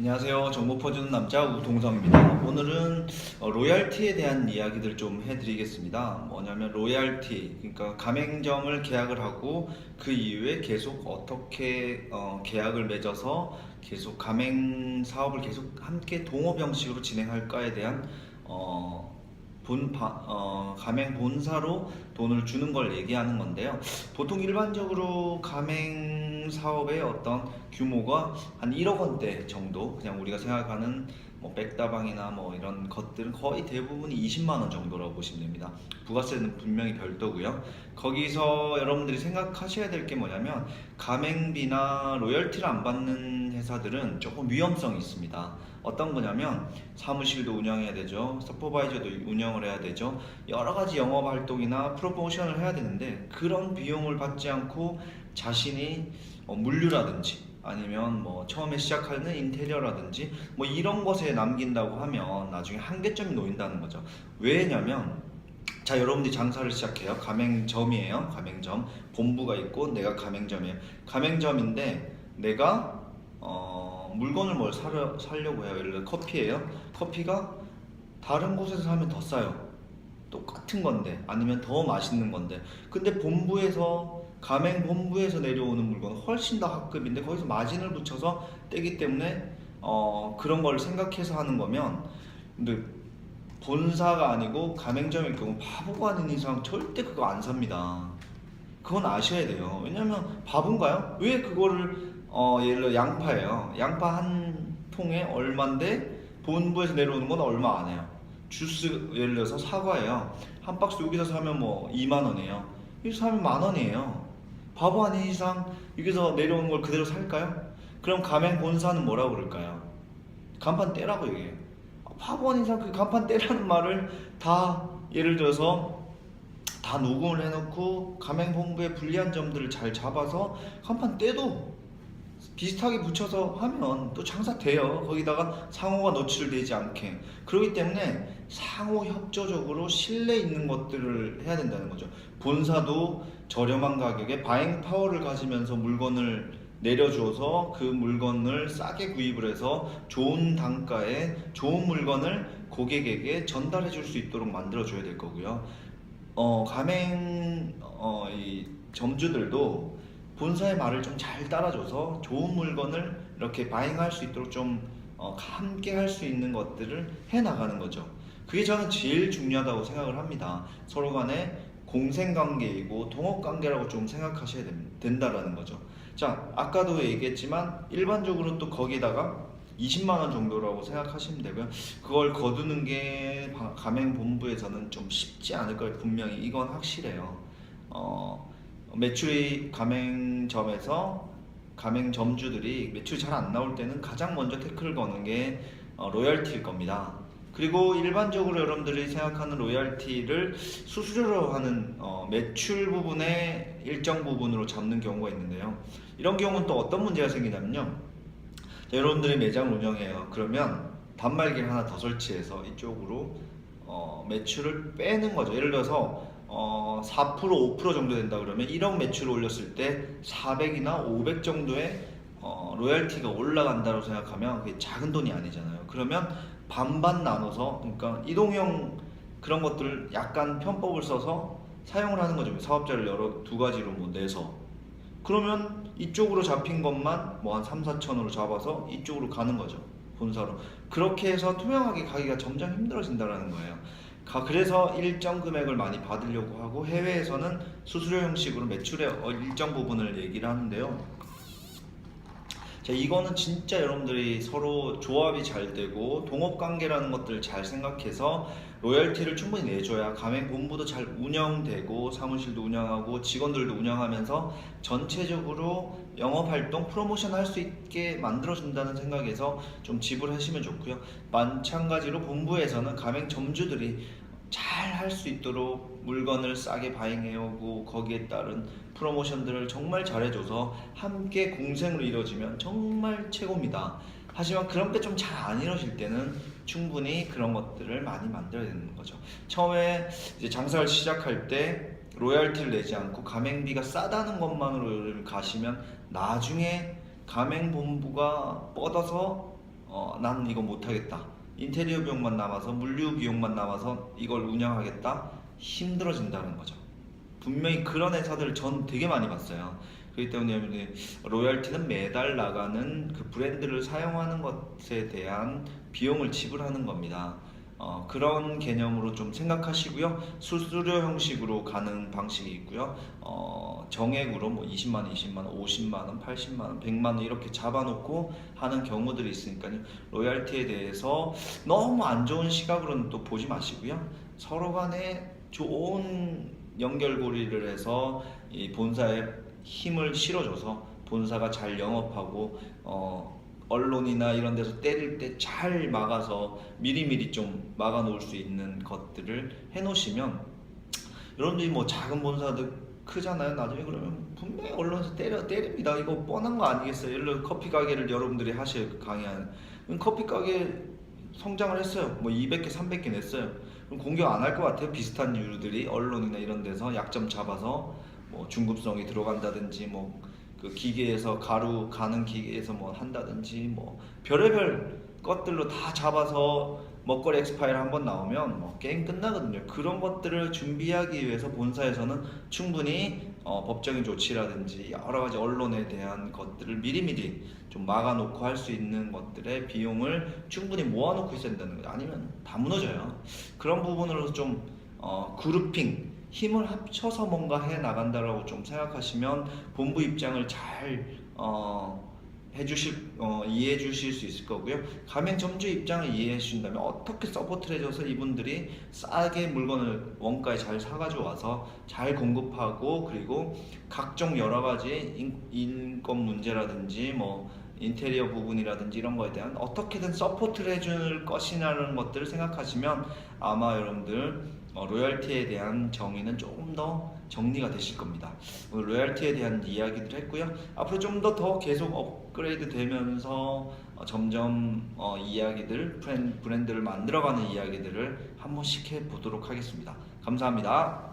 안녕하세요. 정보 퍼주는 남자 우동성입니다. 오늘은 로얄티에 대한 이야기들 좀 해드리겠습니다. 뭐냐면 로얄티, 그러니까 가맹점을 계약을 하고 그 이후에 계속 어떻게 계약을 맺어서 계속 가맹 사업을 계속 함께 동업 형식으로 진행할까에 대한 가맹 본사로 돈을 주는 걸 얘기하는 건데요. 보통 일반적으로 가맹 사업의 어떤 규모가 한 1억 원대 정도, 그냥 우리가 생각하는 뭐 백다방이나 뭐 이런 것들은 거의 대부분이 20만 원 정도라고 보시면 됩니다. 부가세는 분명히 별도고요. 거기서 여러분들이 생각하셔야 될 게 뭐냐면 가맹비나 로열티를 안 받는 회사들은 조금 위험성이 있습니다. 어떤 거냐면 사무실도 운영해야 되죠. 슈퍼바이저도 운영을 해야 되죠. 여러 가지 영업 활동이나 프로모션을 해야 되는데 그런 비용을 받지 않고 자신이 물류라든지 아니면 뭐 처음에 시작하는 인테리어라든지 뭐 이런 것에 남긴다고 하면 나중에 한계점이 놓인다는 거죠. 왜냐면 자, 여러분들이 장사를 시작해요. 가맹점이에요. 가맹점 본부가 있고 내가 가맹점이에요. 가맹점인데 내가 물건을 뭘 사려고 해요. 예를 들어 커피예요. 커피가 다른 곳에서 사면 더 싸요. 똑같은 건데 아니면 더 맛있는 건데, 근데 본부에서 가맹 본부에서 내려오는 물건은 훨씬 더 합급인데 거기서 마진을 붙여서 떼기 때문에 그런 걸 생각해서 하는 거면, 근데 본사가 아니고 가맹점일 경우 바보가 아닌 이상 절대 그거 안 삽니다. 그건 아셔야 돼요. 왜냐면 바본가요? 왜 그거를 예를 들어 양파예요. 양파 한 통에 얼마인데 본부에서 내려오는 건 얼마 안 해요. 주스 예를 들어서 사과예요. 한 박스 여기서 사면 뭐 2만 원이에요. 여기서 사면 만 원이에요. 바보 아닌 이상 여기서 내려오는 걸 그대로 살까요? 그럼 가맹 본사는 뭐라고 그럴까요? 간판 떼라고 얘기해요. 바보 아닌 이상 그 간판 떼라는 말을 다 예를 들어서 다 녹음을 해놓고 가맹본부의 불리한 점들을 잘 잡아서 간판 떼도 비슷하게 붙여서 하면 또 장사 돼요. 거기다가 상호가 노출되지 않게. 그렇기 때문에 상호 협조적으로 신뢰 있는 것들을 해야 된다는 거죠. 본사도 저렴한 가격에 바잉 파워를 가지면서 물건을 내려줘서 그 물건을 싸게 구입을 해서 좋은 단가에 좋은 물건을 고객에게 전달해 줄 수 있도록 만들어 줘야 될 거고요. 가맹 이 점주들도 본사의 말을 좀 잘 따라줘서 좋은 물건을 이렇게 바잉할 수 있도록 좀 함께 할 수 있는 것들을 해 나가는 거죠. 그게 저는 제일 중요하다고 생각을 합니다. 서로 간에 공생관계이고 동업관계라고 좀 생각하셔야 된다라는 거죠. 자, 아까도 얘기했지만 일반적으로 또 거기다가 20만 원 정도라고 생각하시면 되고요. 그걸 거두는 게 가맹본부에서는 좀 쉽지 않을 거예요. 분명히 이건 확실해요. 매출이 가맹점에서 가맹점주들이 매출이 잘 안 나올 때는 가장 먼저 태클을 거는 게 로열티일 겁니다. 그리고 일반적으로 여러분들이 생각하는 로열티를 수수료로 하는 매출 부분의 일정 부분으로 잡는 경우가 있는데요. 이런 경우는 또 어떤 문제가 생기냐면요. 여러분들이 매장을 운영해요. 그러면 단말기를 하나 더 설치해서 이쪽으로 매출을 빼는 거죠. 예를 들어서 4% 5% 정도 된다 그러면 1억 매출을 올렸을 때 400이나 500 정도의 로열티가 올라간다고 생각하면 그게 작은 돈이 아니잖아요. 그러면 반반 나눠서, 그러니까 이동형 그런 것들을 약간 편법을 써서 사용을 하는 거죠. 사업자를 여러 두 가지로 뭐 내서, 그러면 이쪽으로 잡힌 것만 뭐 한 3, 4천으로 잡아서 이쪽으로 가는 거죠. 본사로. 그렇게 해서 투명하게 가기가 점점 힘들어진다는 거예요. 그래서 일정 금액을 많이 받으려고 하고 해외에서는 수수료 형식으로 매출의 일정 부분을 얘기를 하는데요. 자, 이거는 진짜 여러분들이 서로 조합이 잘 되고 동업관계라는 것들을 잘 생각해서 로열티를 충분히 내줘야 가맹본부도 잘 운영되고 사무실도 운영하고 직원들도 운영하면서 전체적으로 영업활동 프로모션 할 수 있게 만들어준다는 생각에서 좀 지불하시면 좋고요. 마찬가지로 본부에서는 가맹 점주들이 잘 할 수 있도록 물건을 싸게 바잉해오고 거기에 따른 프로모션들을 정말 잘해줘서 함께 공생으로 이루어지면 정말 최고입니다. 하지만 그런 게 좀 잘 안 이루어질 때는 충분히 그런 것들을 많이 만들어야 되는 거죠. 처음에 이제 장사를 시작할 때 로열티를 내지 않고 가맹비가 싸다는 것만으로 가시면 나중에 가맹본부가 뻗어서 난 이거 못하겠다. 인테리어 비용만 남아서 물류 비용만 남아서 이걸 운영하겠다. 힘들어진다는 거죠. 분명히 그런 회사들을 전 되게 많이 봤어요. 그렇기 때문에 로열티는 매달 나가는 그 브랜드를 사용하는 것에 대한 비용을 지불하는 겁니다. 그런 개념으로 좀 생각하시고요. 수수료 형식으로 가는 방식이 있고요. 정액으로 뭐 20만 원, 20만 원, 50만 원, 80만 원, 100만 원 이렇게 잡아놓고 하는 경우들이 있으니까요. 로열티에 대해서 너무 안 좋은 시각으로는 또 보지 마시고요. 서로 간에 좋은 연결고리를 해서 이 본사에 힘을 실어줘서 본사가 잘 영업하고 언론이나 이런 데서 때릴 때 잘 막아서 미리미리 좀 막아 놓을 수 있는 것들을 해 놓으시면, 여러분들이 뭐 작은 본사들 크잖아요. 나중에 그러면 분명히 언론에서 때립니다. 이거 뻔한 거 아니겠어요? 예를 들어 커피 가게를 여러분들이 하셔요. 강의하는. 그럼 커피 가게 성장을 했어요. 뭐 200개, 300개 냈어요. 그럼 공격 안 할 것 같아요. 비슷한 이유들이 언론이나 이런 데서 약점 잡아서 뭐 중급성이 들어간다든지, 뭐 그 기계에서 가루 가는 기계에서 뭐 한다든지, 뭐 별의별 것들로 다 잡아서 먹거리 엑스파일 한번 나오면 뭐 게임 끝나거든요. 그런 것들을 준비하기 위해서 본사에서는 충분히 법적인 조치라든지 여러 가지 언론에 대한 것들을 미리미리 좀 막아놓고 할 수 있는 것들의 비용을 충분히 모아놓고 있어야 된다는 거죠. 아니면 다 무너져요. 그런 부분으로 좀 그룹핑, 힘을 합쳐서 뭔가 해 나간다라고 좀 생각하시면 본부 입장을 잘 이해해 주실 수 있을 거고요. 가맹점주 입장을 이해해 주신다면 어떻게 서포트를 해줘서 이분들이 싸게 물건을 원가에 잘 사가지고 와서 잘 공급하고, 그리고 각종 여러 가지 인건 문제라든지 뭐 인테리어 부분이라든지 이런 거에 대한 어떻게든 서포트를 해줄 것이라는 것들을 생각하시면 아마 여러분들 로열티에 대한 정의는 조금 더 정리가 되실 겁니다. 오늘 로열티에 대한 이야기들 했고요. 앞으로 좀 더 계속 업그레이드 되면서 점점 이야기들, 브랜드를 만들어가는 이야기들을 한 번씩 해보도록 하겠습니다. 감사합니다.